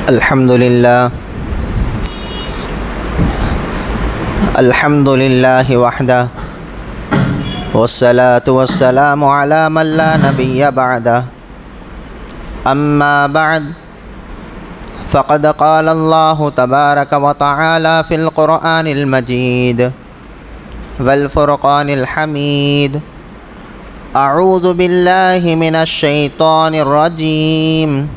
الحمد لله وحده والصلاة والسلام على من لا نبي بعده أما بعد فقد قال الله تبارك وتعالى في القرآن المجيد والفرقان الحميد أعوذ بالله من الشيطان الرجيم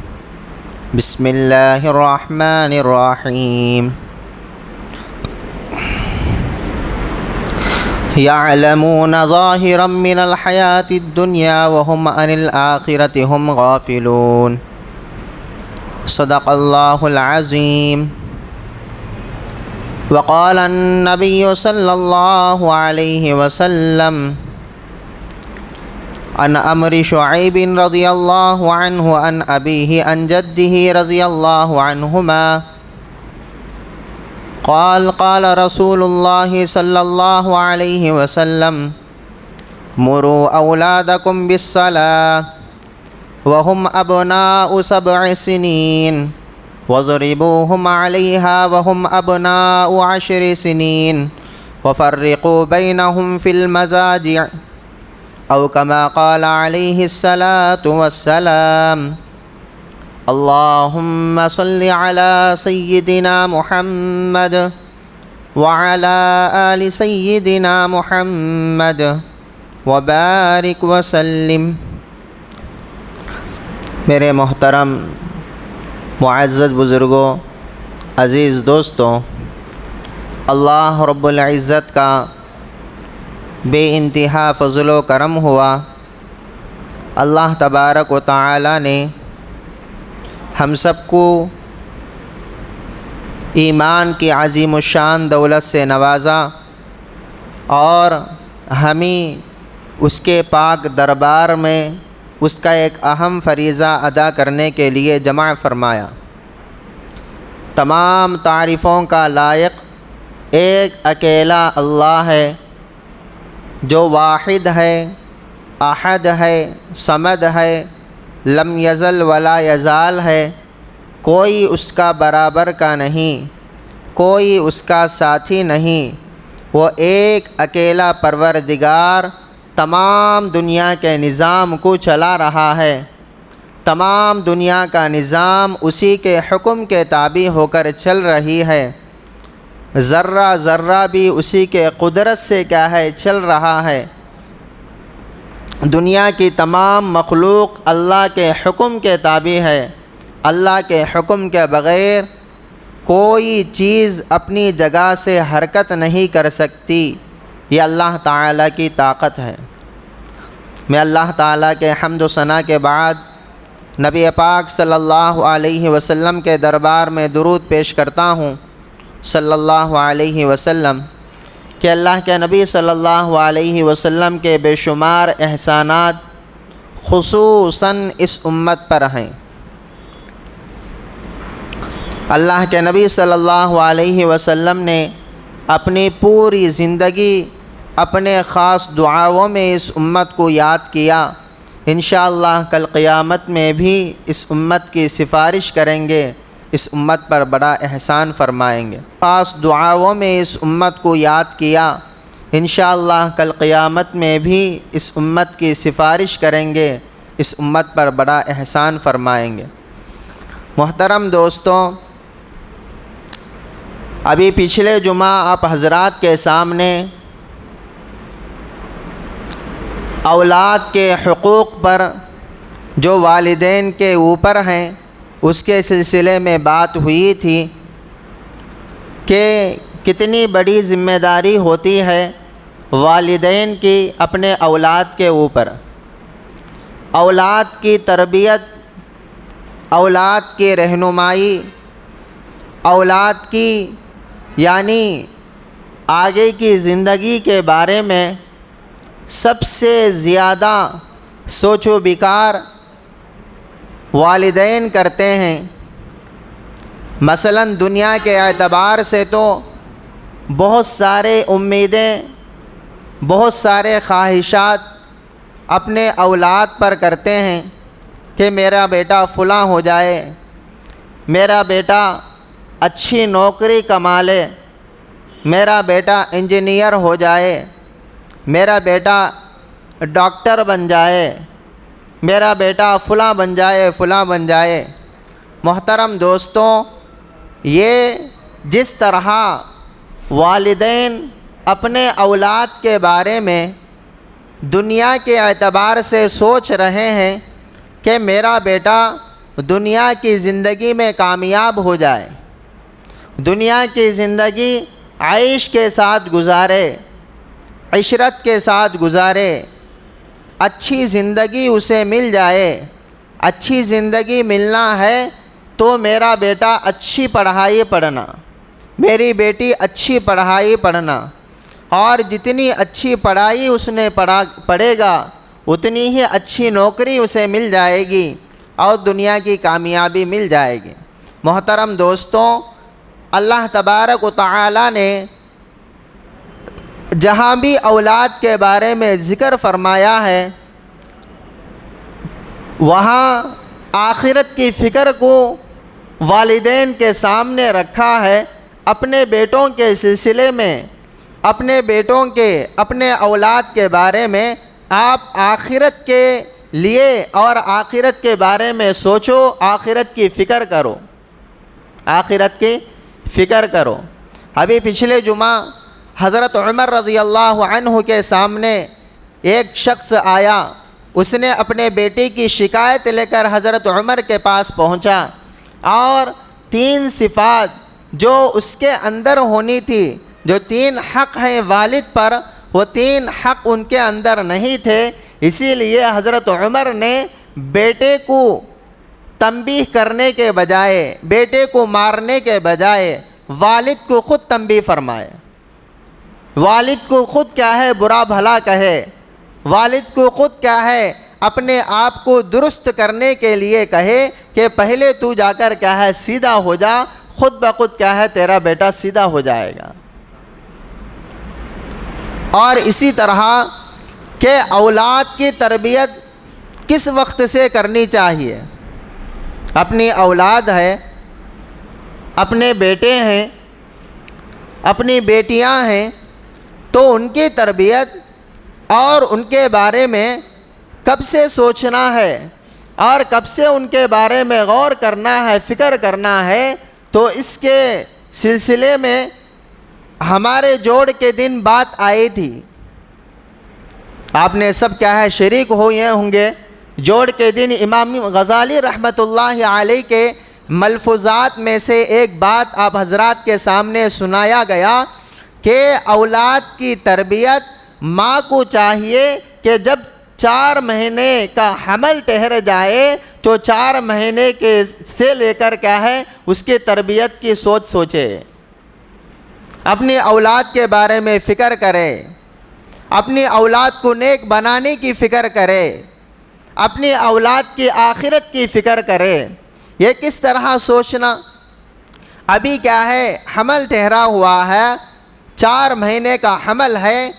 بسم الله الرحمن الرحيم يعلمون ظاهرا من الحياة الدنيا وهم عن الآخرة هم غافلون صدق الله العظيم وقال النبي صلى الله عليه وسلم عن عمرو شعيب رضي الله عنه عن أبيه عن جده رضي الله عنهما قال قال رسول الله صلى الله عليه وسلم مروا أولادكم بالصلاة وهم أبناء 7 سنين واضربوهم عليها وهم أبناء 10 سنين وفرقوا بينهم في المضاجع أو كما قال عليه الصلاة والسلام اللهم صل على سيدنا محمد وعلى آل سيدنا محمد وبارك وسلم۔ میرے محترم معزز بزرگوں، عزیز دوستوں، اللہ رب العزت کا بے انتہا فضل و کرم ہوا۔ اللہ تبارک و تعالی نے ہم سب کو ایمان کی عظیم الشان دولت سے نوازا اور ہمیں اس کے پاک دربار میں اس کا ایک اہم فریضہ ادا کرنے کے لیے جمع فرمایا۔ تمام تعریفوں کا لائق ایک اکیلا اللہ ہے جو واحد ہے، احد ہے، صمد ہے، لم یزل ولا یزال ہے۔ کوئی اس کا برابر کا نہیں، کوئی اس کا ساتھی نہیں۔ وہ ایک اکیلا پروردگار تمام دنیا کے نظام کو چلا رہا ہے۔ تمام دنیا کا نظام اسی کے حکم کے تابع ہو کر چل رہی ہے۔ ذرہ ذرہ بھی اسی کے قدرت سے کیا ہے چل رہا ہے۔ دنیا کی تمام مخلوق اللہ کے حکم کے تابع ہے۔ اللہ کے حکم کے بغیر کوئی چیز اپنی جگہ سے حرکت نہیں کر سکتی۔ یہ اللہ تعالیٰ کی طاقت ہے۔ میں اللہ تعالیٰ کے حمد و ثنا کے بعد نبی پاک صلی اللہ علیہ وسلم کے دربار میں درود پیش کرتا ہوں صلی اللہ علیہ وسلم کہ اللہ کے نبی صلی اللہ علیہ وسلم کے بے شمار احسانات خصوصاً اس امت پر ہیں۔ اللہ کے نبی صلی اللہ علیہ وسلم نے اپنی پوری زندگی اپنے خاص دعاؤں میں اس امت کو یاد کیا۔ انشاءاللہ کل قیامت میں بھی اس امت کی سفارش کریں گے، اس امت پر بڑا احسان فرمائیں گے۔ خاص دعاؤں میں اس امت کو یاد کیا، انشاءاللہ کل قیامت میں بھی اس امت کی سفارش کریں گے، اس امت پر بڑا احسان فرمائیں گے۔ محترم دوستوں، ابھی پچھلے جمعہ آپ حضرات کے سامنے اولاد کے حقوق پر جو والدین کے اوپر ہیں اس کے سلسلے میں بات ہوئی تھی کہ کتنی بڑی ذمہ داری ہوتی ہے والدین کی اپنے اولاد کے اوپر۔ اولاد کی تربیت، اولاد کی رہنمائی، اولاد کی یعنی آگے کی زندگی کے بارے میں سب سے زیادہ سوچ و بکار والدین کرتے ہیں۔ مثلاً دنیا کے اعتبار سے تو بہت سارے امیدیں، بہت سارے خواہشات اپنے اولاد پر کرتے ہیں کہ میرا بیٹا فلاں ہو جائے، میرا بیٹا اچھی نوکری کما لے، میرا بیٹا انجینئر ہو جائے، میرا بیٹا ڈاکٹر بن جائے، میرا بیٹا فلاں بن جائے، فلاں بن جائے۔ محترم دوستوں، یہ جس طرح والدین اپنے اولاد کے بارے میں دنیا کے اعتبار سے سوچ رہے ہیں کہ میرا بیٹا دنیا کی زندگی میں کامیاب ہو جائے، دنیا کی زندگی عیش کے ساتھ گزارے، عشرت کے ساتھ گزارے، اچھی زندگی اسے مل جائے۔ اچھی زندگی ملنا ہے تو میرا بیٹا اچھی پڑھائی پڑھنا، میری بیٹی اچھی پڑھائی پڑھنا، اور جتنی اچھی پڑھائی اس نے پڑھے گا اتنی ہی اچھی نوکری اسے مل جائے گی اور دنیا کی کامیابی مل جائے گی۔ محترم دوستوں، اللہ تبارک و تعالی نے جہاں بھی اولاد کے بارے میں ذکر فرمایا ہے وہاں آخرت کی فکر کو والدین کے سامنے رکھا ہے۔ اپنے بیٹوں کے سلسلے میں، اپنے اولاد کے بارے میں آپ آخرت کے لیے اور آخرت کے بارے میں سوچو، آخرت کی فکر کرو، آخرت کی فکر کرو۔ ابھی پچھلے جمعہ حضرت عمر رضی اللہ عنہ کے سامنے ایک شخص آیا، اس نے اپنے بیٹے کی شکایت لے کر حضرت عمر کے پاس پہنچا اور 3 صفات جو اس کے اندر ہونی تھی، جو 3 حق ہیں والد پر، وہ 3 حق ان کے اندر نہیں تھے۔ اسی لیے حضرت عمر نے بیٹے کو تنبیہ کرنے کے بجائے، بیٹے کو مارنے کے بجائے والد کو خود تنبیہ فرمائے، والد کو خود کیا ہے برا بھلا کہے، والد کو خود کیا ہے اپنے آپ کو درست کرنے کے لیے کہے کہ پہلے تو جا کر کیا ہے سیدھا ہو جا، خود بخود کیا ہے تیرا بیٹا سیدھا ہو جائے گا۔ اور اسی طرح کہ اولاد کی تربیت کس وقت سے کرنی چاہیے۔ اپنی اولاد ہے، اپنے بیٹے ہیں، اپنی بیٹیاں ہیں، تو ان کی تربیت اور ان کے بارے میں کب سے سوچنا ہے اور کب سے ان کے بارے میں غور کرنا ہے، فکر کرنا ہے۔ تو اس کے سلسلے میں ہمارے جوڑ کے دن بات آئی تھی، آپ نے سب کیا ہے شریک ہوئے ہوں گے۔ جوڑ کے دن امام غزالی رحمۃ اللہ علیہ کے ملفوظات میں سے ایک بات آپ حضرات کے سامنے سنایا گیا کہ اولاد کی تربیت ماں کو چاہیے کہ جب 4 مہینے کا حمل ٹھہر جائے تو 4 مہینے کے سے لے کر کیا ہے اس کی تربیت کی سوچے، اپنی اولاد کے بارے میں فکر کرے، اپنی اولاد کو نیک بنانے کی فکر کرے، اپنی اولاد کی آخرت کی فکر کرے۔ یہ کس طرح سوچنا؟ ابھی کیا ہے حمل ٹھہرا ہوا ہے، 4 مہینے کا حمل ہے،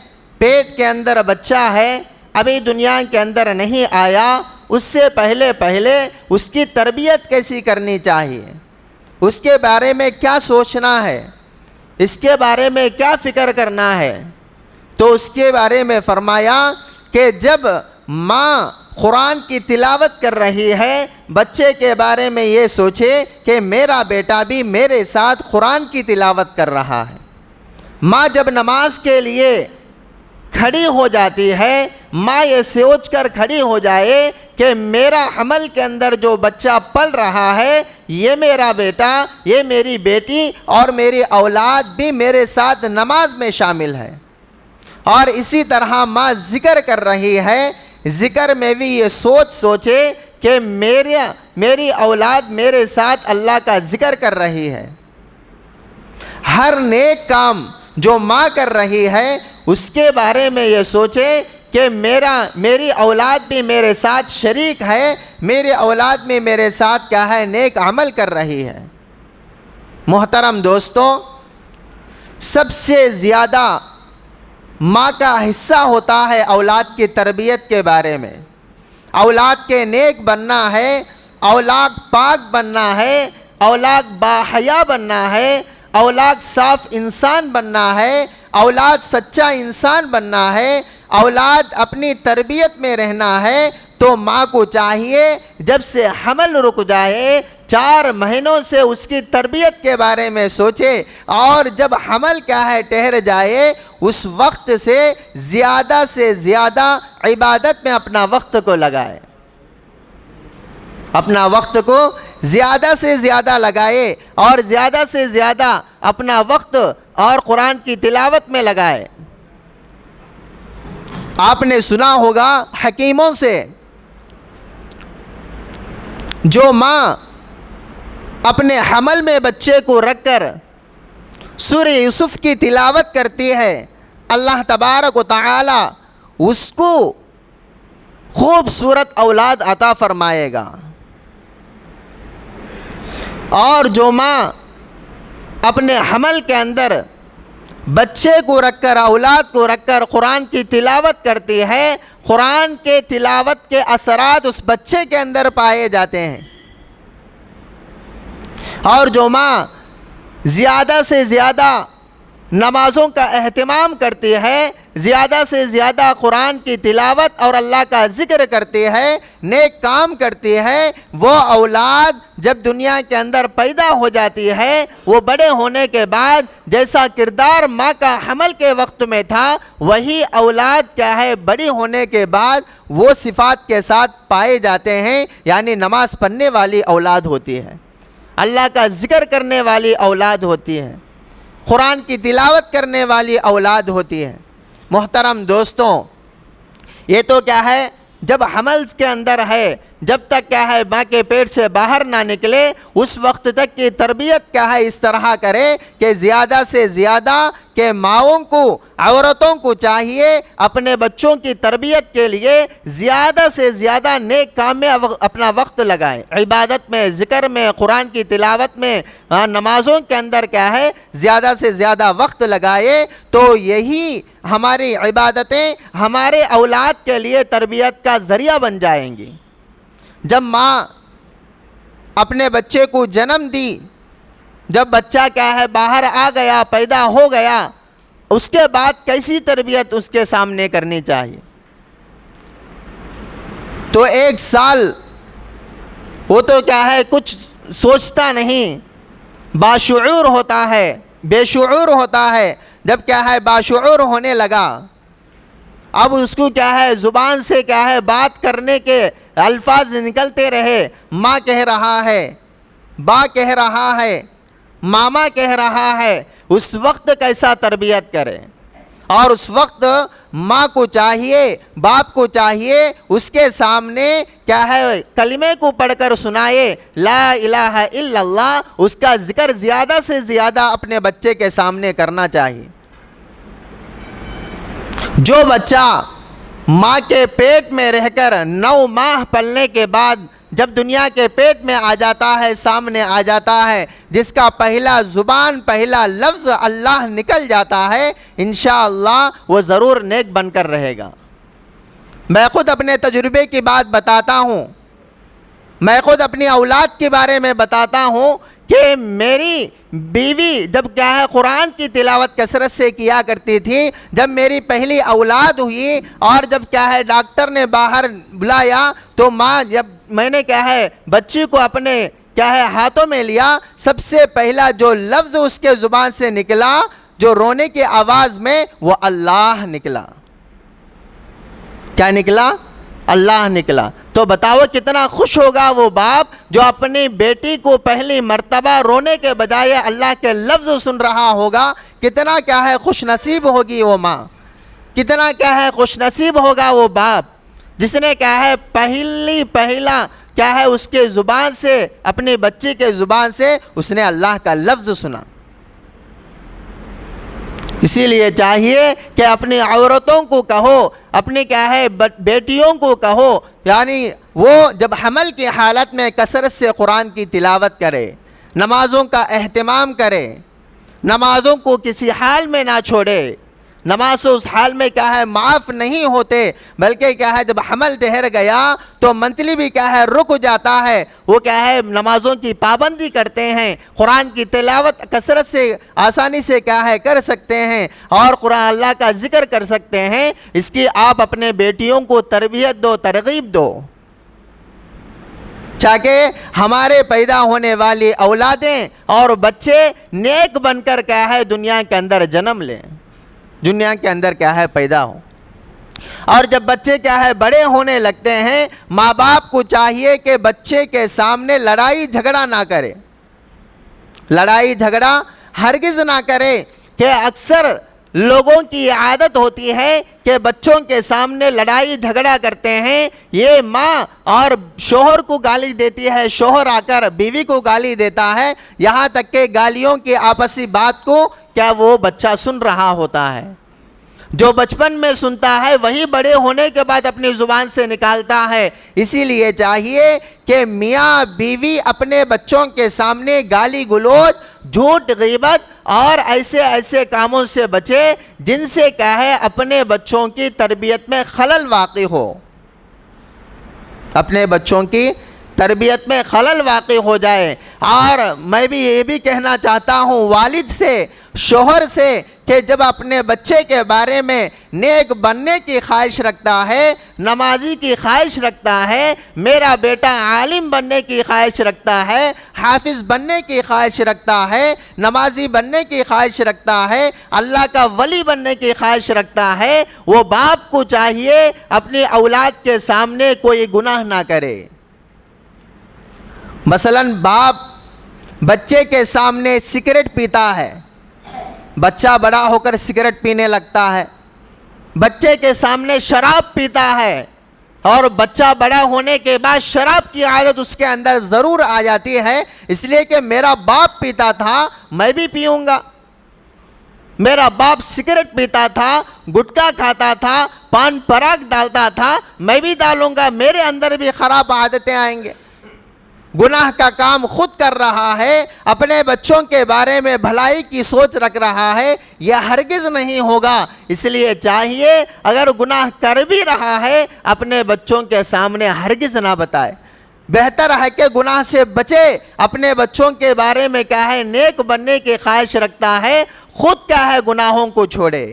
پیٹ کے اندر بچہ ہے، ابھی دنیا کے اندر نہیں آیا، اس سے پہلے اس کی تربیت کیسی کرنی چاہیے، اس کے بارے میں کیا سوچنا ہے، اس کے بارے میں کیا فکر کرنا ہے۔ تو اس کے بارے میں فرمایا کہ جب ماں قرآن کی تلاوت کر رہی ہے، بچے کے بارے میں یہ سوچے کہ میرا بیٹا بھی میرے ساتھ قرآن کی تلاوت کر رہا ہے۔ ماں جب نماز کے لیے کھڑی ہو جاتی ہے، ماں یہ سوچ کر کھڑی ہو جائے کہ میرا حمل کے اندر جو بچہ پل رہا ہے یہ میرا بیٹا، یہ میری بیٹی اور میری اولاد بھی میرے ساتھ نماز میں شامل ہے۔ اور اسی طرح ماں ذکر کر رہی ہے، ذکر میں بھی یہ سوچے کہ میری اولاد میرے ساتھ اللہ کا ذکر کر رہی ہے۔ ہر نیک کام جو ماں کر رہی ہے اس کے بارے میں یہ سوچے کہ میری اولاد بھی میرے ساتھ شریک ہے، میری اولاد بھی میرے ساتھ کیا ہے نیک عمل کر رہی ہے۔ محترم دوستوں، سب سے زیادہ ماں کا حصہ ہوتا ہے اولاد کی تربیت کے بارے میں۔ اولاد کے نیک بننا ہے، اولاد پاک بننا ہے، اولاد باحیا بننا ہے، اولاد صاف انسان بننا ہے، اولاد سچا انسان بننا ہے، اولاد اپنی تربیت میں رہنا ہے، تو ماں کو چاہیے جب سے حمل رک جائے 4 مہینوں سے اس کی تربیت کے بارے میں سوچے، اور جب حمل ٹھہر جائے اس وقت سے زیادہ عبادت میں اپنا وقت کو لگائے، اپنا وقت کو زیادہ سے زیادہ لگائے، اور زیادہ سے زیادہ اپنا وقت اور قرآن کی تلاوت میں لگائے۔ آپ نے سنا ہوگا حکیموں سے، جو ماں اپنے حمل میں بچے کو رکھ کر سورہ یوسف کی تلاوت کرتی ہے، اللہ تبارک و تعالی اس کو خوبصورت اولاد عطا فرمائے گا۔ اور جو ماں اپنے حمل کے اندر بچے کو رکھ کر، اولاد کو رکھ کر قرآن کی تلاوت کرتی ہے، قرآن کے تلاوت کے اثرات اس بچے کے اندر پائے جاتے ہیں۔ اور جو ماں زیادہ سے زیادہ نمازوں کا اہتمام کرتی ہے، زیادہ سے زیادہ قرآن کی تلاوت اور اللہ کا ذکر کرتی ہے، نیک کام کرتی ہے، وہ اولاد جب دنیا کے اندر پیدا ہو جاتی ہے، وہ بڑے ہونے کے بعد جیسا کردار ماں کا حمل کے وقت میں تھا، وہی اولاد بڑی ہونے کے بعد وہ صفات کے ساتھ پائے جاتے ہیں، یعنی نماز پڑھنے والی اولاد ہوتی ہے، اللہ کا ذکر کرنے والی اولاد ہوتی ہے، قرآن کی تلاوت کرنے والی اولاد ہوتی ہے۔ محترم دوستوں، یہ تو جب حمل کے اندر ہے، جب تک ماں کے پیٹ سے باہر نہ نکلے اس وقت تک کی تربیت اس طرح کرے کہ زیادہ سے زیادہ کہ ماؤں کو، عورتوں کو چاہیے اپنے بچوں کی تربیت کے لیے زیادہ سے زیادہ نیک کام میں اپنا وقت لگائے، عبادت میں، ذکر میں، قرآن کی تلاوت میں، نمازوں کے اندر زیادہ سے زیادہ وقت لگائے، تو یہی ہماری عبادتیں ہمارے اولاد کے لیے تربیت کا ذریعہ بن جائیں گی۔ جب ماں اپنے بچے کو جنم دی، جب بچہ باہر آ گیا، پیدا ہو گیا، اس کے بعد کیسی تربیت اس کے سامنے کرنی چاہیے؟ تو 1 سال وہ تو کچھ سوچتا نہیں، باشعور ہوتا ہے، بے شعور ہوتا ہے۔ جب باشعور ہونے لگا، اب اس کو زبان سے بات کرنے کے الفاظ نکلتے رہے، ماں کہہ رہا ہے، با کہہ رہا ہے، ماما کہہ رہا ہے، اس وقت کیسا تربیت کرے؟ اور اس وقت ماں کو چاہیے، باپ کو چاہیے اس کے سامنے کلمے کو پڑھ کر سنائے، لا الہ الا اللہ، اس کا ذکر زیادہ سے زیادہ اپنے بچے کے سامنے کرنا چاہیے۔ جو بچہ ماں کے پیٹ میں رہ کر 9 ماہ پلنے کے بعد جب دنیا کے پیٹ میں آ جاتا ہے، سامنے آ جاتا ہے، جس کا پہلا زبان، پہلا لفظ اللہ نکل جاتا ہے، انشاءاللہ وہ ضرور نیک بن کر رہے گا۔ میں خود اپنے تجربے کی بات بتاتا ہوں، میں خود اپنی اولاد کے بارے میں بتاتا ہوں کہ میری بیوی جب قرآن کی تلاوت کثرت سے کیا کرتی تھی، جب میری پہلی اولاد ہوئی اور جب ڈاکٹر نے باہر بلایا، تو ماں جب میں نے بچی کو اپنے ہاتھوں میں لیا، سب سے پہلا جو لفظ اس کے زبان سے نکلا، جو رونے کی آواز میں، وہ اللہ نکلا۔ کیا نکلا؟ اللہ نکلا۔ تو بتاؤ کتنا خوش ہوگا وہ باپ جو اپنی بیٹی کو پہلی مرتبہ رونے کے بجائے اللہ کے لفظ سن رہا ہوگا، کتنا خوش نصیب ہوگی وہ ماں، کتنا خوش نصیب ہوگا وہ باپ جس نے پہلا اس کے زبان سے، اپنی بچی کے زبان سے اس نے اللہ کا لفظ سنا۔ اسی لیے چاہیے کہ اپنی عورتوں کو کہو، اپنی بیٹیوں کو کہو، یعنی وہ جب حمل کی حالت میں کثرت سے قرآن کی تلاوت کرے، نمازوں کا اہتمام کرے، نمازوں کو کسی حال میں نہ چھوڑے، نماز اس حال میں کیا ہے معاف نہیں ہوتے، بلکہ کیا ہے جب حمل ٹھہر گیا تو منتلی بھی کیا ہے رک جاتا ہے، وہ کیا ہے نمازوں کی پابندی کرتے ہیں، قرآن کی تلاوت کثرت سے آسانی سے کیا ہے کر سکتے ہیں، اور قرآن اللہ کا ذکر کر سکتے ہیں۔ اس کی آپ اپنے بیٹیوں کو تربیت دو، ترغیب دو، تاکہ ہمارے پیدا ہونے والی اولادیں اور بچے نیک بن کر کیا ہے دنیا کے اندر جنم لیں، دنیا کے اندر کیا ہے پیدا ہو۔ اور جب بچے کیا ہے بڑے ہونے لگتے ہیں، ماں باپ کو چاہیے کہ بچے کے سامنے لڑائی جھگڑا نہ کرے، لڑائی جھگڑا ہرگز نہ کرے، کہ اکثر لوگوں کی عادت ہوتی ہے کہ بچوں کے سامنے لڑائی جھگڑا کرتے ہیں، یہ ماں اور شوہر کو گالی دیتی ہے، شوہر آ کر بیوی کو گالی دیتا ہے، یہاں تک کہ گالیوں کی آپسی بات کو کیا وہ بچہ سن رہا ہوتا ہے۔ جو بچپن میں سنتا ہے وہی بڑے ہونے کے بعد اپنی زبان سے نکالتا ہے۔ اسی لیے چاہیے کہ میاں بیوی اپنے بچوں کے سامنے گالی گلوچ، جھوٹ، غیبت اور ایسے کاموں سے بچے جن سے کیا ہے اپنے بچوں کی تربیت میں خلل واقع ہو، اپنے بچوں کی تربیت میں خلل واقع ہو جائے۔ اور میں بھی یہ بھی کہنا چاہتا ہوں والد سے، شوہر سے، کہ جب اپنے بچے کے بارے میں نیک بننے کی خواہش رکھتا ہے، نمازی کی خواہش رکھتا ہے، میرا بیٹا عالم بننے کی خواہش رکھتا ہے، حافظ بننے کی خواہش رکھتا ہے، نمازی بننے کی خواہش رکھتا ہے، اللہ کا ولی بننے کی خواہش رکھتا ہے، وہ باپ کو چاہیے اپنی اولاد کے سامنے کوئی گناہ نہ کرے۔ مثلاً باپ بچے کے سامنے سگریٹ پیتا ہے، بچہ بڑا ہو کر سگریٹ پینے لگتا ہے، بچے کے سامنے شراب پیتا ہے، اور بچہ بڑا ہونے کے بعد شراب کی عادت اس کے اندر ضرور آ جاتی ہے، اس لیے کہ میرا باپ پیتا تھا میں بھی پیوں گا، میرا باپ سگریٹ پیتا تھا، گٹکا کھاتا تھا، پان پراگ ڈالتا تھا، میں بھی ڈالوں گا، میرے اندر بھی خراب عادتیں آئیں گے۔ گناہ کا کام خود کر رہا ہے، اپنے بچوں کے بارے میں بھلائی کی سوچ رکھ رہا ہے، یہ ہرگز نہیں ہوگا۔ اس لیے چاہیے اگر گناہ کر بھی رہا ہے اپنے بچوں کے سامنے ہرگز نہ بتائے، بہتر ہے کہ گناہ سے بچے، اپنے بچوں کے بارے میں کیا ہے نیک بننے کی خواہش رکھتا ہے، خود کیا ہے گناہوں کو چھوڑے،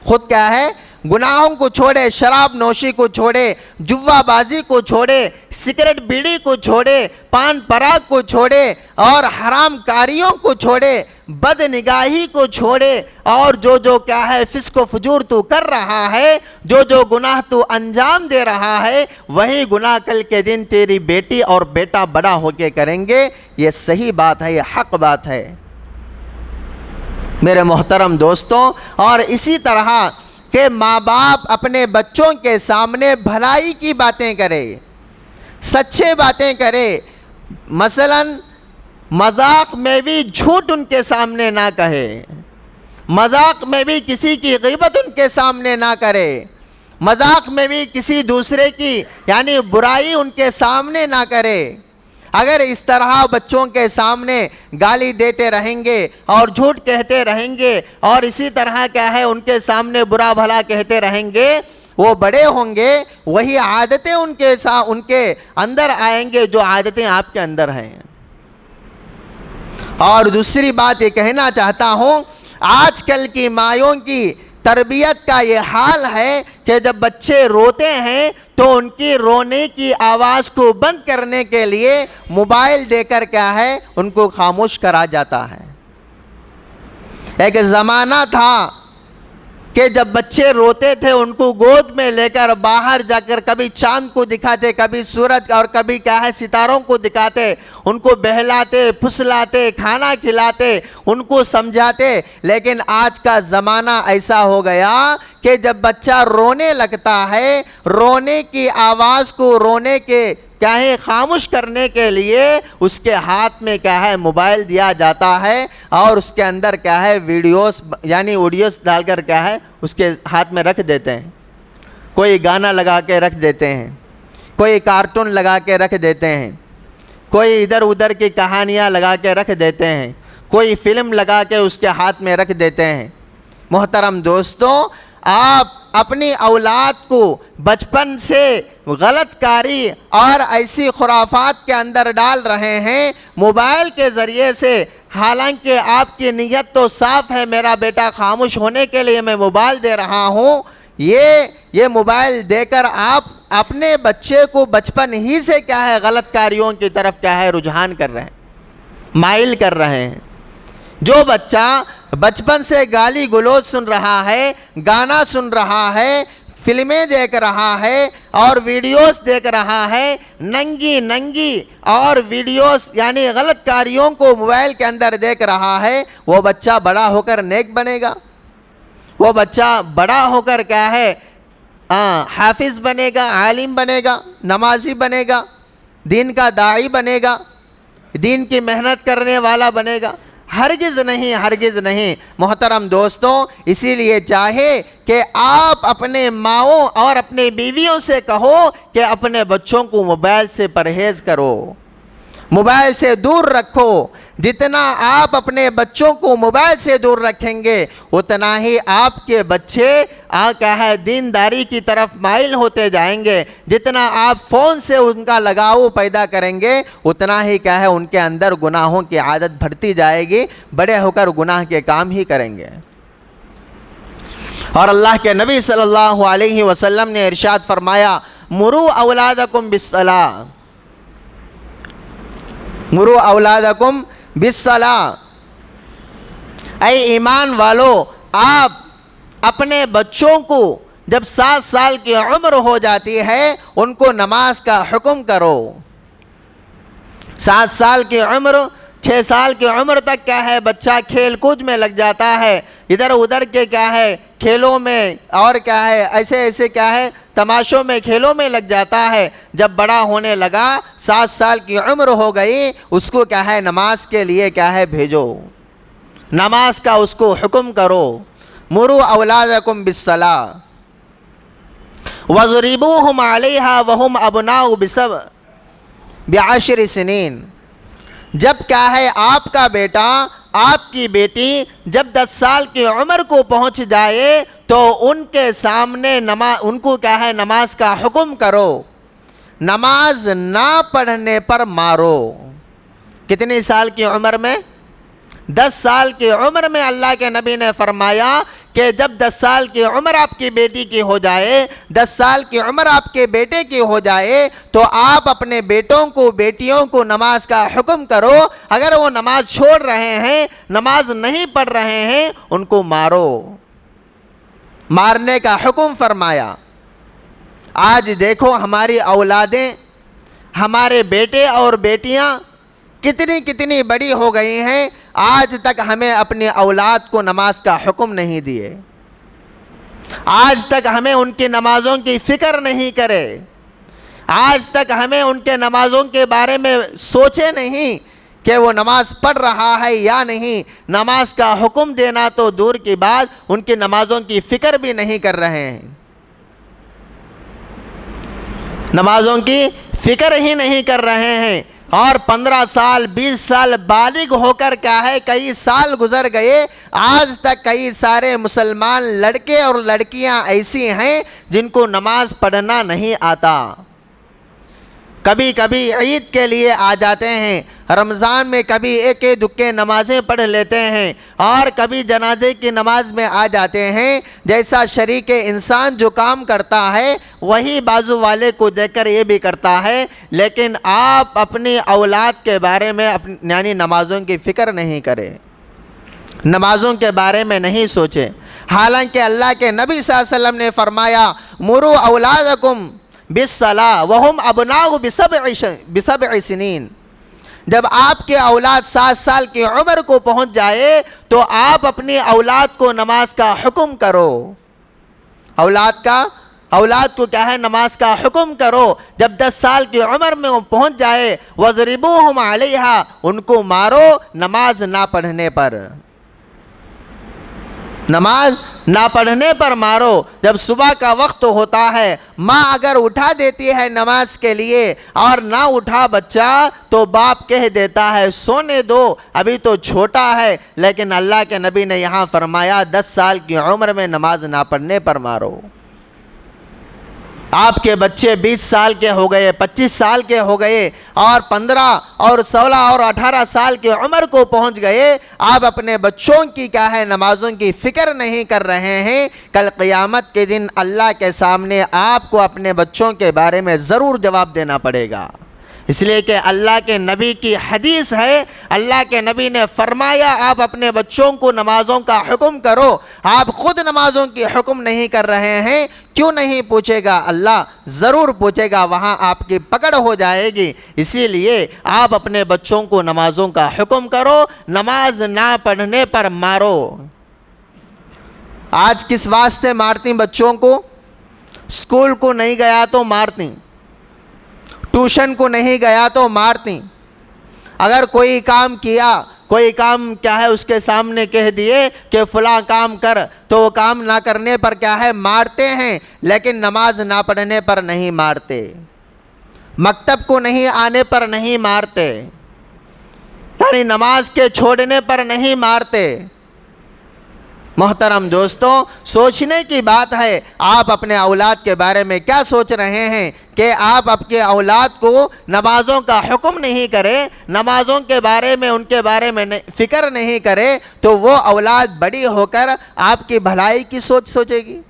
خود کیا ہے گناہوں کو چھوڑے، شراب نوشی کو چھوڑے، جوا بازی کو چھوڑے، سگریٹ بیڑی کو چھوڑے، پان پراگ کو چھوڑے، اور حرام کاریوں کو چھوڑے، بد نگاہی کو چھوڑے، اور جو کیا ہے فسق و فجور تو کر رہا ہے، جو گناہ تو انجام دے رہا ہے، وہی گناہ کل کے دن تیری بیٹی اور بیٹا بڑا ہو کے کریں گے۔ یہ صحیح بات ہے، یہ حق بات ہے میرے محترم دوستوں۔ اور اسی طرح کہ ماں باپ اپنے بچوں کے سامنے بھلائی کی باتیں کرے، سچے باتیں کرے، مثلاً مذاق میں بھی جھوٹ ان کے سامنے نہ کہے، مذاق میں بھی کسی کی غیبت ان کے سامنے نہ کرے، مذاق میں بھی کسی دوسرے کی یعنی برائی ان کے سامنے نہ کرے۔ اگر اس طرح بچوں کے سامنے گالی دیتے رہیں گے اور جھوٹ کہتے رہیں گے اور اسی طرح کیا ہے ان کے سامنے برا بھلا کہتے رہیں گے، وہ بڑے ہوں گے وہی عادتیں ان کے اندر آئیں گے جو عادتیں آپ کے اندر ہیں۔ اور دوسری بات یہ کہنا چاہتا ہوں، آج کل کی مائوں کی تربیت کا یہ حال ہے کہ جب بچے روتے ہیں تو ان کی رونے کی آواز کو بند کرنے کے لیے موبائل دے کر کیا ہے ان کو خاموش کرا جاتا ہے۔ ایک زمانہ تھا کہ جب بچے روتے تھے ان کو گود میں لے کر باہر جا کر کبھی چاند کو دکھاتے، کبھی سورج اور کبھی کیا ہے ستاروں کو دکھاتے، ان کو بہلاتے، پھسلاتے، کھانا کھلاتے، ان کو سمجھاتے۔ لیکن آج کا زمانہ ایسا ہو گیا کہ جب بچہ رونے لگتا ہے، رونے کی آواز کو رونے کے کیا ہے خاموش کرنے کے لیے اس کے ہاتھ میں کیا ہے موبائل دیا جاتا ہے، اور اس کے اندر کیا ہے ویڈیوز یعنی آڈیوز ڈال کر کیا ہے اس کے ہاتھ میں رکھ دیتے ہیں، کوئی گانا لگا کے رکھ دیتے ہیں، کوئی کارٹون لگا کے رکھ دیتے ہیں، کوئی ادھر ادھر کی کہانیاں لگا کے رکھ دیتے ہیں، کوئی فلم لگا کے اس کے ہاتھ میں رکھ دیتے ہیں۔ محترم دوستوں، آپ اپنی اولاد کو بچپن سے غلط کاری اور ایسی خرافات کے اندر ڈال رہے ہیں موبائل کے ذریعے سے۔ حالانکہ آپ کی نیت تو صاف ہے، میرا بیٹا خاموش ہونے کے لیے میں موبائل دے رہا ہوں، یہ موبائل دے کر آپ اپنے بچے کو بچپن ہی سے کیا ہے غلط کاریوں کی طرف کیا ہے رجحان کر رہے ہیں، مائل کر رہے ہیں۔ جو بچہ بچپن سے گالی گلوچ سن رہا ہے، گانا سن رہا ہے، فلمیں دیکھ رہا ہے اور ویڈیوز دیکھ رہا ہے، ننگی اور ویڈیوز یعنی غلط کاریوں کو موبائل کے اندر دیکھ رہا ہے، وہ بچہ بڑا ہو کر نیک بنے گا، وہ بچہ بڑا ہو کر کیا ہے حافظ بنے گا، عالم بنے گا، نمازی بنے گا، دین کا داعی بنے گا، دین کی محنت کرنے والا بنے گا؟ ہرگز نہیں، ہرگز نہیں۔ محترم دوستوں، اسی لیے چاہے کہ آپ اپنے ماؤں اور اپنے بیویوں سے کہو کہ اپنے بچوں کو موبائل سے پرہیز کرو، موبائل سے دور رکھو۔ جتنا آپ اپنے بچوں کو موبائل سے دور رکھیں گے اتنا ہی آپ کے بچے کیا ہے دینداری کی طرف مائل ہوتے جائیں گے۔ جتنا آپ فون سے ان کا لگاؤ پیدا کریں گے اتنا ہی کیا ہے ان کے اندر گناہوں کی عادت بڑھتی جائے گی، بڑے ہو کر گناہ کے کام ہی کریں گے۔ اور اللہ کے نبی صلی اللہ علیہ وسلم نے ارشاد فرمایا، مرو اولادکم بالصلاۃ، مرو اولادکم بالصلاۃ، اے ایمان والو، آپ اپنے بچوں کو جب 7 سال کی عمر ہو جاتی ہے ان کو نماز کا حکم کرو۔ 7 سال کی عمر، 6 سال کی عمر تک کیا ہے بچہ کھیل کود میں لگ جاتا ہے، ادھر ادھر کے کیا ہے کھیلوں میں اور کیا ہے ایسے کیا ہے تماشوں میں کھیلوں میں لگ جاتا ہے۔ جب بڑا ہونے لگا 7 سال کی عمر ہو گئی اس کو کیا ہے نماز کے لیے کیا ہے بھیجو، نماز کا اس کو حکم کرو۔ مرو اولادکم بالصلاۃ وَاضْرِبُوهُمْ عَلَيْهَا وَهُمْ أَبْنَاءُ ب10 سنین۔ جب کیا ہے آپ کا بیٹا، آپ کی بیٹی جب 10 سال کی عمر کو پہنچ جائے تو ان کے سامنے ان کو کیا ہے نماز کا حکم کرو، نماز نہ پڑھنے پر مارو۔ کتنی سال کی عمر میں؟ 10 سال کی عمر میں اللہ کے نبی نے فرمایا کہ جب 10 سال کی عمر آپ کی بیٹی کی ہو جائے، 10 سال کی عمر آپ کے بیٹے کی ہو جائے تو آپ اپنے بیٹوں کو بیٹیوں کو نماز کا حکم کرو۔ اگر وہ نماز چھوڑ رہے ہیں، نماز نہیں پڑھ رہے ہیں، ان کو مارو، مارنے کا حکم فرمایا۔ آج دیکھو ہماری اولادیں، ہمارے بیٹے اور بیٹیاں کتنی بڑی ہو گئی ہیں، آج تک ہمیں اپنی اولاد کو نماز کا حکم نہیں دیے، آج تک ہمیں ان کی نمازوں کی فکر نہیں کرے، آج تک ہمیں ان کے نمازوں کے بارے میں سوچے نہیں کہ وہ نماز پڑھ رہا ہے یا نہیں۔ نماز کا حکم دینا تو دور کی بات، ان کی نمازوں کی فکر بھی نہیں کر رہے ہیں، نمازوں کی فکر ہی نہیں کر رہے ہیں۔ اور 15 سال 20 سال بالغ ہو کر کیا ہے کئی سال گزر گئے، آج تک کئی سارے مسلمان لڑکے اور لڑکیاں ایسی ہیں جن کو نماز پڑھنا نہیں آتا۔ کبھی کبھی عید کے لیے آ جاتے ہیں، رمضان میں کبھی ایک دکے نمازیں پڑھ لیتے ہیں اور کبھی جنازے کی نماز میں آ جاتے ہیں۔ جیسا شریک انسان جو کام کرتا ہے وہی بازو والے کو دیکھ کر یہ بھی کرتا ہے، لیکن آپ اپنی اولاد کے بارے میں یعنی نمازوں کی فکر نہیں کرے، نمازوں کے بارے میں نہیں سوچے۔ حالانکہ اللہ کے نبی صلی اللہ علیہ وسلم نے فرمایا، مرو اولادکم بالصلاۃ وہم ابناء ب7 سنین۔ جب آپ کے اولاد 7 سال کی عمر کو پہنچ جائے تو آپ اپنی اولاد کو نماز کا حکم کرو، اولاد کو کیا ہے نماز کا حکم کرو۔ جب 10 سال کی عمر میں وہ پہنچ جائے، وَاضْرِبُوهُمْ عَلَيْهَا، ان کو مارو نماز نہ پڑھنے پر۔ نماز نہ پڑھنے پر مارو۔ جب صبح کا وقت ہوتا ہے، ماں اگر اٹھا دیتی ہے نماز کے لیے اور نہ اٹھا بچہ تو باپ کہہ دیتا ہے سونے دو، ابھی تو چھوٹا ہے، لیکن اللہ کے نبی نے یہاں فرمایا 10 سال کی عمر میں نماز نہ پڑھنے پر مارو۔ آپ کے بچے 20 سال کے ہو گئے، 25 سال کے ہو گئے اور 15 اور 16 اور 18 سال کی عمر کو پہنچ گئے، آپ اپنے بچوں کی کیا ہے نمازوں کی فکر نہیں کر رہے ہیں۔ کل قیامت کے دن اللہ کے سامنے آپ کو اپنے بچوں کے بارے میں ضرور جواب دینا پڑے گا، اس لیے کہ اللہ کے نبی کی حدیث ہے، اللہ کے نبی نے فرمایا آپ اپنے بچوں کو نمازوں کا حکم کرو، آپ خود نمازوں کی حکم نہیں کر رہے ہیں، کیوں نہیں پوچھے گا اللہ؟ ضرور پوچھے گا، وہاں آپ کی پکڑ ہو جائے گی۔ اسی لیے آپ اپنے بچوں کو نمازوں کا حکم کرو، نماز نہ پڑھنے پر مارو۔ آج کس واسطے مارتی بچوں کو؟ اسکول کو نہیں گیا تو مارتی، ٹیوشن کو نہیں گیا تو مارتی، اگر کوئی کام کیا، کوئی کام کیا ہے اس کے سامنے کہہ دیے کہ فلاں کام کر، تو وہ کام نہ کرنے پر کیا ہے مارتے ہیں، لیکن نماز نہ پڑھنے پر نہیں مارتے، مکتب کو نہیں آنے پر نہیں مارتے، یعنی نماز کے چھوڑنے پر نہیں مارتے۔ محترم دوستوں، سوچنے کی بات ہے، آپ اپنے اولاد کے بارے میں کیا سوچ رہے ہیں کہ آپ اپنے اولاد کو نمازوں کا حکم نہیں کریں، نمازوں کے بارے میں ان کے بارے میں فکر نہیں کریں، تو وہ اولاد بڑی ہو کر آپ کی بھلائی کی سوچ سوچے گی،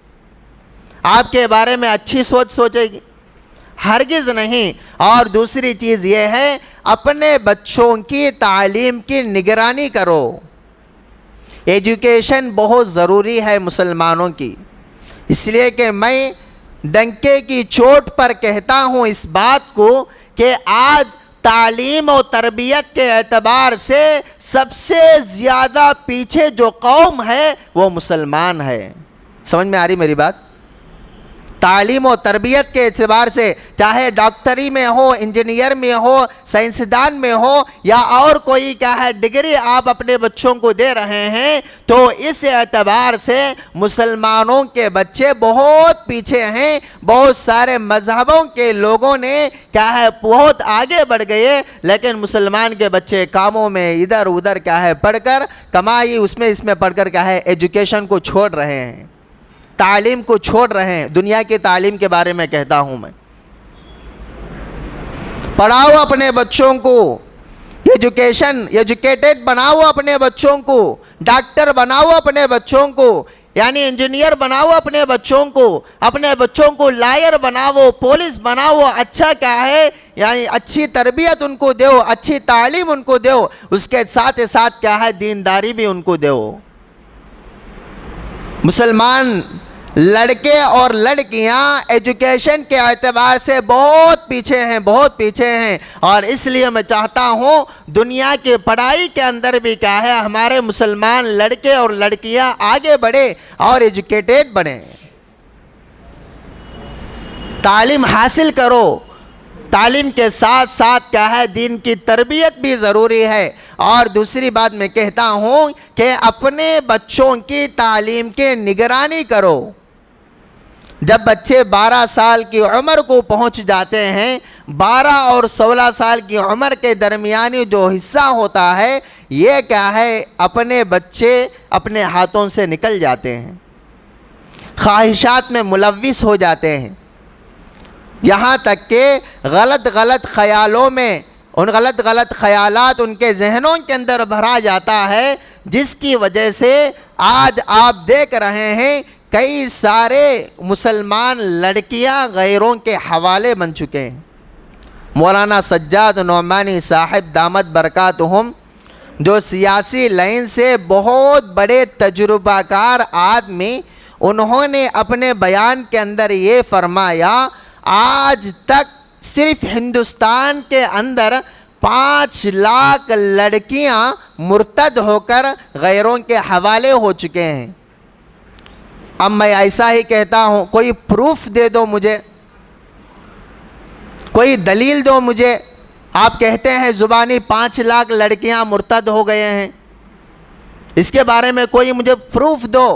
آپ کے بارے میں اچھی سوچ سوچے گی؟ ہرگز نہیں۔ اور دوسری چیز یہ ہے، اپنے بچوں کی تعلیم کی نگرانی کرو۔ ایجوکیشن بہت ضروری ہے مسلمانوں کی، اس لیے کہ میں ڈنکے کی چوٹ پر کہتا ہوں اس بات کو کہ آج تعلیم و تربیت کے اعتبار سے سب سے زیادہ پیچھے جو قوم ہے وہ مسلمان ہے۔ سمجھ میں آ رہی میری بات؟ تعلیم و تربیت کے اعتبار سے، چاہے ڈاکٹری میں ہو، انجینئر میں ہو، سائنسدان میں ہو، یا اور کوئی کیا ہے ڈگری آپ اپنے بچوں کو دے رہے ہیں، تو اس اعتبار سے مسلمانوں کے بچے بہت پیچھے ہیں۔ بہت سارے مذہبوں کے لوگوں نے کیا ہے بہت آگے بڑھ گئے، لیکن مسلمان کے بچے کاموں میں ادھر ادھر کیا ہے پڑھ کر، کمائی اس میں پڑھ کر کیا ہے ایجوکیشن کو چھوڑ رہے ہیں، تعلیم کو چھوڑ رہے ہیں۔ دنیا کی تعلیم کے بارے میں کہتا ہوں میں، پڑھاؤ اپنے بچوں کو، ایجوکیٹڈ بناؤ اپنے بچوں کو، ڈاکٹر بناؤ اپنے بچوں کو، یعنی انجینئر بناؤ اپنے بچوں کو لائر بناؤ، پولیس بناؤ، اچھا کیا ہے یعنی اچھی تربیت ان کو دو، اچھی تعلیم ان کو دو، اس کے ساتھ ساتھ کیا ہے دینداری بھی ان کو دو۔ مسلمان لڑکے اور لڑکیاں ایجوکیشن کے اعتبار سے بہت پیچھے ہیں، اور اس لیے میں چاہتا ہوں دنیا کی پڑھائی کے اندر بھی کیا ہے ہمارے مسلمان لڑکے اور لڑکیاں آگے بڑھے اور ایجوکیٹڈ بنے۔ تعلیم حاصل کرو، تعلیم کے ساتھ ساتھ کیا ہے دین کی تربیت بھی ضروری ہے۔ اور دوسری بات میں کہتا ہوں کہ اپنے بچوں کی تعلیم کی نگرانی کرو۔ جب بچے 12 سال کی عمر کو پہنچ جاتے ہیں، 12 اور 16 سال کی عمر کے درمیانی جو حصہ ہوتا ہے، یہ کیا ہے اپنے بچے اپنے ہاتھوں سے نکل جاتے ہیں، خواہشات میں ملوث ہو جاتے ہیں، یہاں تک کہ غلط خیالوں میں ان غلط خیالات ان کے ذہنوں کے اندر بھرا جاتا ہے، جس کی وجہ سے آج آپ دیکھ رہے ہیں کئی سارے مسلمان لڑکیاں غیروں کے حوالے بن چکے ہیں۔ مولانا سجاد نعمانی صاحب دامت برکاتہم، جو سیاسی لائن سے بہت بڑے تجربہ کار آدمی، انہوں نے اپنے بیان کے اندر یہ فرمایا، آج تک صرف ہندوستان کے اندر 5 لاکھ لڑکیاں مرتد ہو کر غیروں کے حوالے ہو چکے ہیں۔ اب میں ایسا ہی کہتا ہوں، کوئی پروف دے دو مجھے، کوئی دلیل دو مجھے۔ آپ کہتے ہیں زبانی 5 لاکھ لڑکیاں مرتد ہو گئے ہیں، اس کے بارے میں کوئی مجھے پروف دو۔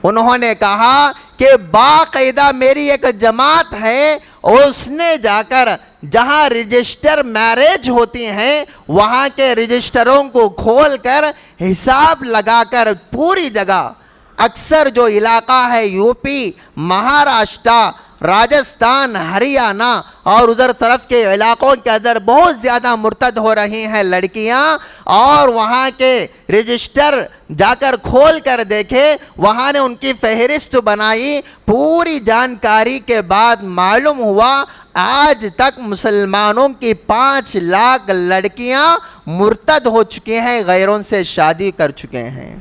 انہوں نے کہا کہ باقاعدہ میری ایک جماعت ہے، اس نے جا کر جہاں رجسٹر میرج ہوتی ہیں وہاں کے رجسٹروں کو کھول کر حساب لگا کر پوری جگہ، اکثر جو علاقہ ہے یو پی، مہاراشٹر، راجستھان، ہریانہ اور ادھر طرف کے علاقوں کے اندر بہت زیادہ مرتد ہو رہی ہیں لڑکیاں، اور وہاں کے رجسٹر جا کر کھول کر دیکھے، وہاں نے ان کی فہرست بنائی، پوری جانکاری کے بعد معلوم ہوا آج تک مسلمانوں کی 5 لاکھ لڑکیاں مرتد ہو چکی ہیں، غیروں سے شادی کر چکے ہیں۔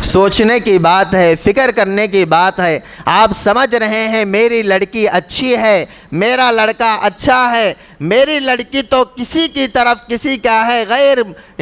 سوچنے کی بات ہے، فکر کرنے کی بات ہے۔ آپ سمجھ رہے ہیں میری لڑکی اچھی ہے، میرا لڑکا اچھا ہے، میری لڑکی تو کسی کی طرف کسی کیا ہے غیر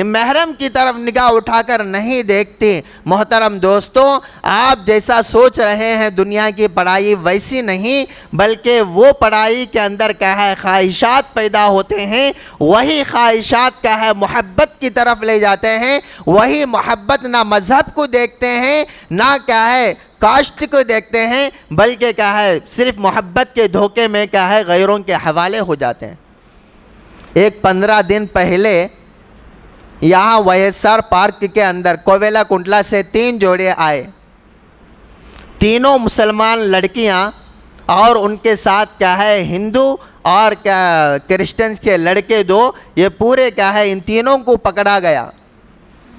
محرم کی طرف نگاہ اٹھا کر نہیں دیکھتی۔ محترم دوستوں، آپ جیسا سوچ رہے ہیں دنیا کی پڑھائی ویسی نہیں، بلکہ وہ پڑھائی کے اندر کیا ہے خواہشات پیدا ہوتے ہیں، وہی خواہشات کیا ہے محبت کی طرف لے جاتے ہیں، وہی محبت نہ مذہب کو دیکھتے ہیں نہ کیا ہے کاسٹ کو دیکھتے ہیں، بلکہ کیا ہے صرف محبت کے دھوکے میں کیا ہے غیروں کے حوالے ہو جاتے ہیں۔ ایک 15 دن پہلے یہاں ویسار پارک کے اندر کوویلا کنڈلا سے 3 جوڑے آئے، تینوں مسلمان لڑکیاں اور ان کے ساتھ کیا ہے ہندو اور کیا کرسچنز کے لڑکے 2، یہ پورے کیا ہے ان تینوں کو پکڑا گیا۔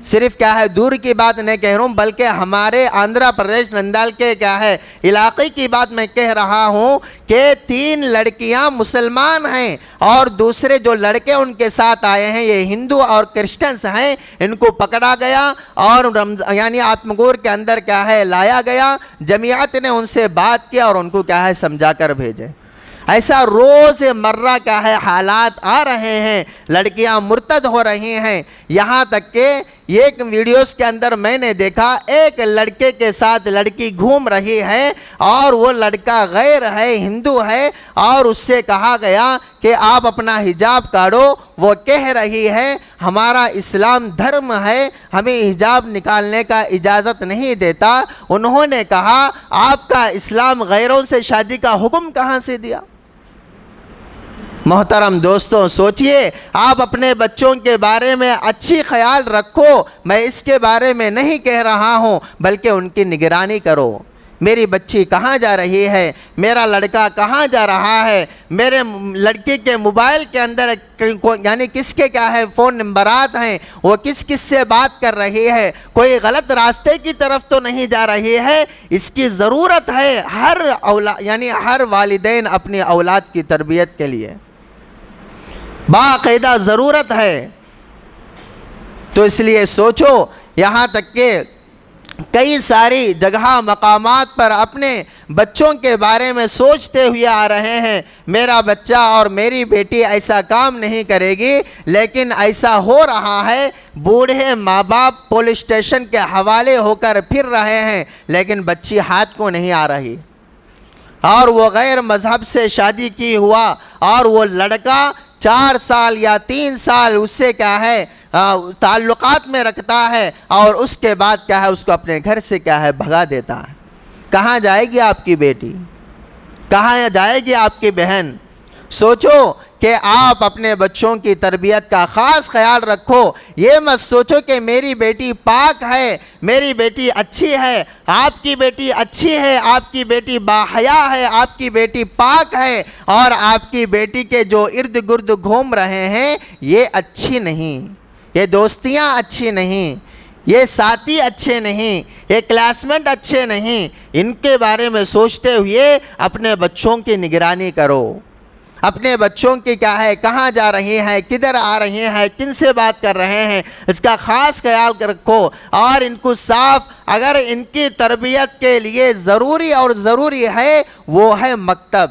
صرف کیا ہے دور کی بات نہیں کہہ رہا ہوں، بلکہ ہمارے آندھرا پردیش نندال کے کیا ہے علاقے کی بات میں کہہ رہا ہوں کہ 3 لڑکیاں مسلمان ہیں اور دوسرے جو لڑکے ان کے ساتھ آئے ہیں یہ ہندو اور کرسچنز ہیں، ان کو پکڑا گیا اور یعنی آتمگور کے اندر کیا ہے لایا گیا۔ جمعیت نے ان سے بات کیا اور ان کو کیا ہے سمجھا کر بھیجے۔ ایسا روز مرہ کیا ہے حالات آ رہے ہیں، لڑکیاں مرتد ہو رہی ہیں، یہاں تک کہ ایک ویڈیوز کے اندر میں نے دیکھا ایک لڑکے کے ساتھ لڑکی گھوم رہی ہے اور وہ لڑکا غیر ہے، ہندو ہے، اور اس سے کہا گیا کہ آپ اپنا حجاب کاڑو، وہ کہہ رہی ہے ہمارا اسلام دھرم ہے، ہمیں حجاب نکالنے کا اجازت نہیں دیتا۔ انہوں نے کہا آپ کا اسلام غیروں سے شادی کا حکم کہاں سے دیا؟ محترم دوستوں سوچئے، آپ اپنے بچوں کے بارے میں اچھی خیال رکھو، میں اس کے بارے میں نہیں کہہ رہا ہوں بلکہ ان کی نگرانی کرو۔ میری بچی کہاں جا رہی ہے، میرا لڑکا کہاں جا رہا ہے، میرے لڑکی کے موبائل کے اندر یعنی کس کے کیا ہے فون نمبرات ہیں، وہ کس کس سے بات کر رہی ہے، کوئی غلط راستے کی طرف تو نہیں جا رہی ہے۔ اس کی ضرورت ہے یعنی ہر والدین اپنی اولاد کی تربیت کے لیے باقاعدہ ضرورت ہے۔ تو اس لیے سوچو، یہاں تک کہ کئی ساری جگہ مقامات پر اپنے بچوں کے بارے میں سوچتے ہوئے آ رہے ہیں، میرا بچہ اور میری بیٹی ایسا کام نہیں کرے گی، لیکن ایسا ہو رہا ہے۔ بوڑھے ماں باپ پولیس اسٹیشن کے حوالے ہو کر پھر رہے ہیں لیکن بچی ہاتھ کو نہیں آ رہی، اور وہ غیر مذہب سے شادی کی ہوا اور وہ لڑکا 4 سال یا 3 سال اس سے کیا ہے تعلقات میں رکھتا ہے اور اس کے بعد کیا ہے اس کو اپنے گھر سے کیا ہے بھگا دیتا ہے۔ کہاں جائے گی آپ کی بیٹی، کہاں جائے گی آپ کی بہن؟ سوچو کہ آپ اپنے بچوں کی تربیت کا خاص خیال رکھو۔ یہ مت سوچو کہ میری بیٹی پاک ہے، میری بیٹی اچھی ہے۔ آپ کی بیٹی اچھی ہے، آپ کی بیٹی باحیا ہے، آپ کی بیٹی پاک ہے، اور آپ کی بیٹی کے جو ارد گرد گھوم رہے ہیں یہ اچھی نہیں، یہ دوستیاں اچھی نہیں، یہ ساتھی اچھے نہیں، یہ کلاس میٹ اچھے نہیں۔ ان کے بارے میں سوچتے ہوئے اپنے بچوں کی نگرانی کرو، اپنے بچوں کی کیا ہے کہاں جا رہی ہیں، کدھر آ رہی ہیں، کن سے بات کر رہے ہیں، اس کا خاص خیال رکھو، اور ان کو صاف اگر ان کی تربیت کے لیے ضروری ہے وہ ہے مکتب۔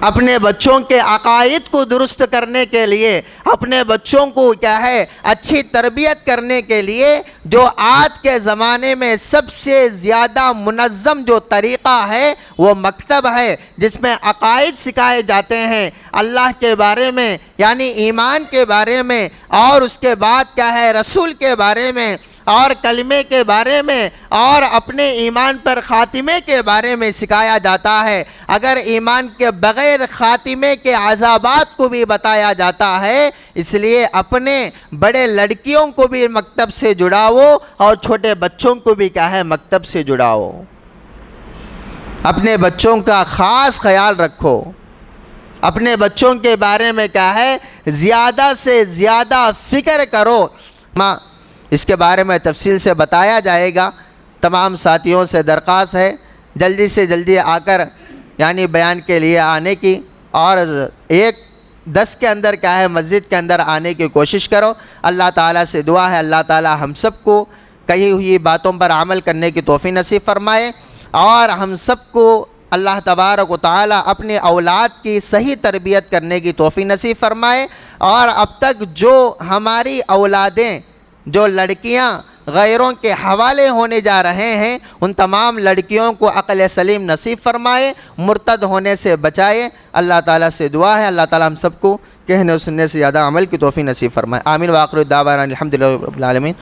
اپنے بچوں کے عقائد کو درست کرنے کے لیے، اپنے بچوں کو کیا ہے اچھی تربیت کرنے کے لیے جو آج کے زمانے میں سب سے زیادہ منظم جو طریقہ ہے وہ مکتب ہے، جس میں عقائد سکھائے جاتے ہیں اللہ کے بارے میں، یعنی ایمان کے بارے میں، اور اس کے بعد کیا ہے رسول کے بارے میں، اور کلمے کے بارے میں، اور اپنے ایمان پر خاتمے کے بارے میں سکھایا جاتا ہے۔ اگر ایمان کے بغیر خاتمے کے عذابات کو بھی بتایا جاتا ہے، اس لیے اپنے بڑے لڑکیوں کو بھی مکتب سے جڑاؤ اور چھوٹے بچوں کو بھی کیا ہے مکتب سے جڑاؤ۔ اپنے بچوں کا خاص خیال رکھو، اپنے بچوں کے بارے میں کیا ہے زیادہ سے زیادہ فکر کرو۔ اس کے بارے میں تفصیل سے بتایا جائے گا۔ تمام ساتھیوں سے درخواست ہے جلدی سے جلدی آ کر یعنی بیان کے لیے آنے کی، اور 1:10 کے اندر کیا ہے مسجد کے اندر آنے کی کوشش کرو۔ اللہ تعالیٰ سے دعا ہے اللہ تعالیٰ ہم سب کو کہی ہوئی باتوں پر عمل کرنے کی توفیق نصیب فرمائے، اور ہم سب کو اللہ تبارک و تعالیٰ اپنے اولاد کی صحیح تربیت کرنے کی توفیق نصیب فرمائے۔ اور اب تک جو ہماری اولادیں، جو لڑکیاں غیروں کے حوالے ہونے جا رہے ہیں، ان تمام لڑکیوں کو عقل سلیم نصیب فرمائے، مرتد ہونے سے بچائے۔ اللہ تعالیٰ سے دعا ہے اللہ تعالیٰ ہم سب کو کہنے و سننے سے زیادہ عمل کی توفیق نصیب فرمائے۔ آمین۔ وآخر دعوانا الحمدللہ رب العالمین۔